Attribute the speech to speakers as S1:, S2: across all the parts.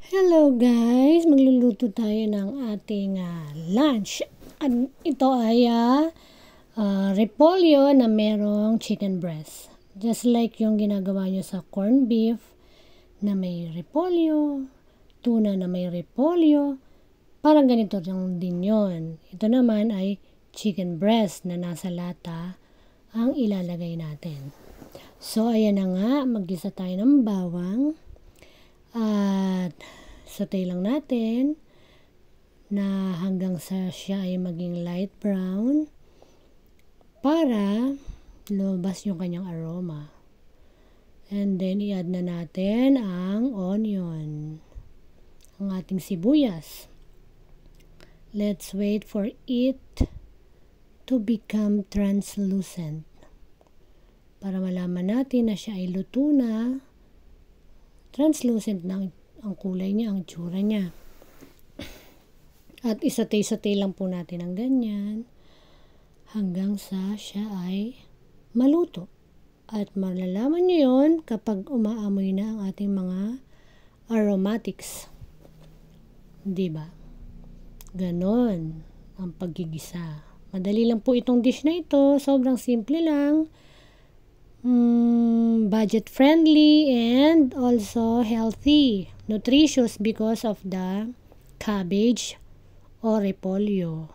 S1: Hello guys! Magluluto tayo ng ating lunch. At ito ay repolyo na merong chicken breast. Just like yung ginagawa nyo sa corned beef na may repolyo, tuna na may repolyo, parang ganito lang din yun. Ito naman ay chicken breast na nasa lata ang ilalagay natin. So ayan na nga, mag-isa tayo ng bawang. At saute lang natin na hanggang sa siya ay maging light brown para lumabas yung kanyang aroma. And then i-add na natin ang onion, ang ating sibuyas. Let's wait for it to become translucent para malaman natin na siya ay luto na. Translucent na ang kulay niya, ang tsura niya. At isatay-satay lang po natin ang ganyan hanggang sa siya ay maluto. At malalaman niyo yon kapag umaamoy na ang ating mga aromatics. Diba? Ganon ang paggigisa. Madali lang po itong dish na ito. Sobrang simple lang. Budget friendly and also healthy, nutritious because of the cabbage or repolyo.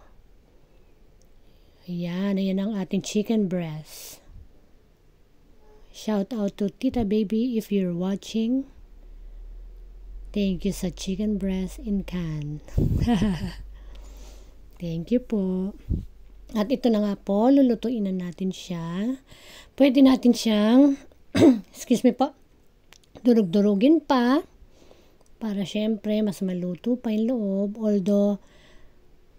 S1: Ayan ang ating chicken breast. Shout out to Tita Baby if you're watching. Thank you sa chicken breast in can. Thank you po. At ito na nga po, lulutuin na natin siya. Pwede natin siyang, excuse me po, durug-durugin pa para syempre mas maluto pa yung loob. Although,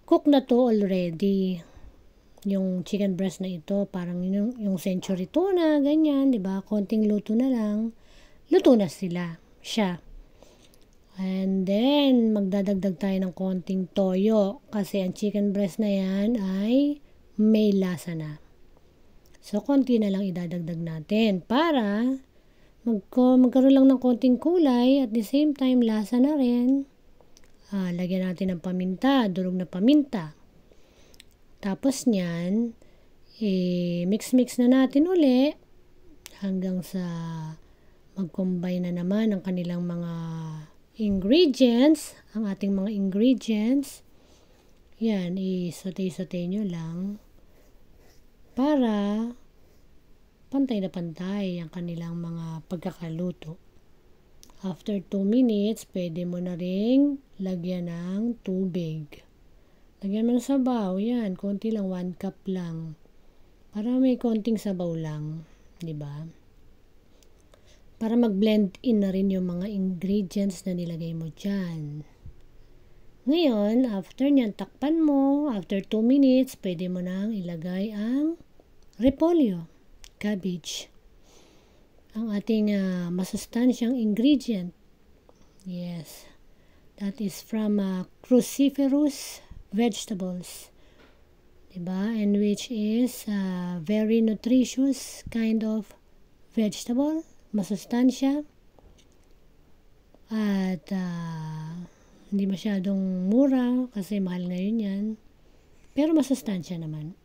S1: cook na to already. Yung chicken breast na ito, parang yung century tuna, ganyan, di ba? Konting luto na lang. Luto na siya. And then, magdadagdag tayo ng konting toyo kasi ang chicken breast na yan ay may lasa na. So, konti na lang idadagdag natin para magkaroon lang ng konting kulay at the same time lasa na rin. Lagyan natin ng paminta, durog na paminta. Tapos niyan, mix-mix na natin uli hanggang sa mag-combine na naman ang kanilang mga ingredients, ang ating mga ingredients. Yan, i-saute-saute nyo lang para pantay na pantay ang kanilang mga pagkakaluto. After 2 minutes, pwede mo na ring lagyan ng tubig. Lagyan mo ng sabaw, yan, konti lang, 1 cup lang. Para may konting sabaw lang, di ba? Para mag-blend in na rin yung mga ingredients na nilagay mo dyan. Ngayon, after nyan, takpan mo. After 2 minutes, pwede mo nang ilagay ang repolyo, cabbage. Ang ating masustansyang ingredient. Yes. That is from cruciferous vegetables. Diba? And which is very nutritious kind of vegetable. Masustansya. At hindi masyadong mura kasi mahal ngayon yan. Pero masustansya naman.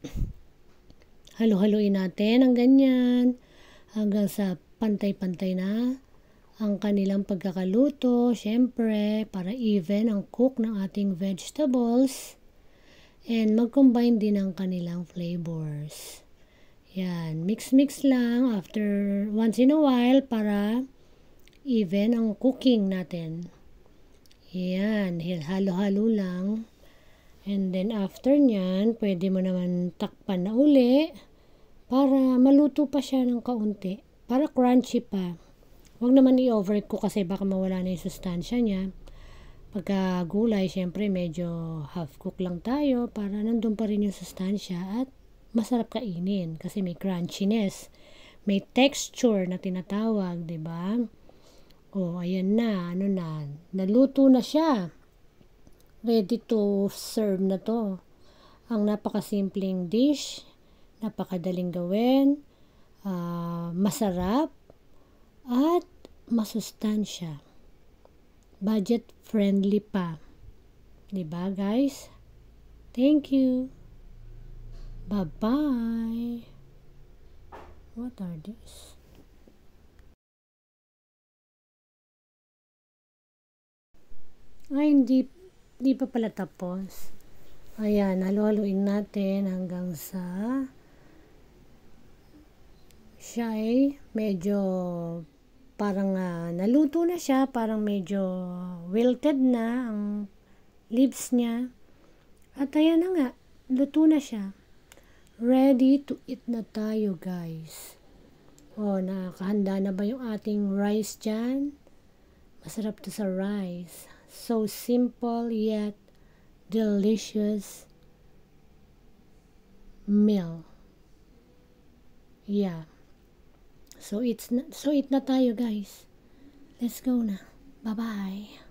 S1: Halo-haluin natin ang ganyan hanggang sa pantay-pantay na ang kanilang pagkakaluto. Siyempre, para even ang cook ng ating vegetables and mag-combine din ang kanilang flavors. Yan, mix-mix lang after once in a while para even ang cooking natin. Yan, halo-halo lang. And then after nyan, pwede mo naman takpan na uli para maluto pa siya ng kaunti. Para crunchy pa. Huwag naman i-overcook kasi baka mawala na yung sustansya niya. Pagka gulay, syempre medyo half cook lang tayo para nandun pa rin yung sustansya at masarap kainin kasi may crunchiness. May texture na tinatawag, di ba? Oh, ayan na, naluto na siya. Ready to serve na to. Ang napakasimpleng dish, napakadaling gawin, masarap, at masustansya. budget friendly pa. 'Di ba, guys? Thank you. Bye-bye. What are these? Ay, hindi pa pala tapos. Ayan, halo-haluin natin hanggang sa siya ay medyo parang naluto na siya, parang medyo wilted na ang leaves niya. At ayan na nga, luto na siya. Ready to eat na tayo, guys. Oh, nakahanda na ba yung ating rice dyan? Masarap to sa rice. So simple yet delicious meal. Yeah. So eat na tayo, guys. Let's go na. Bye-bye.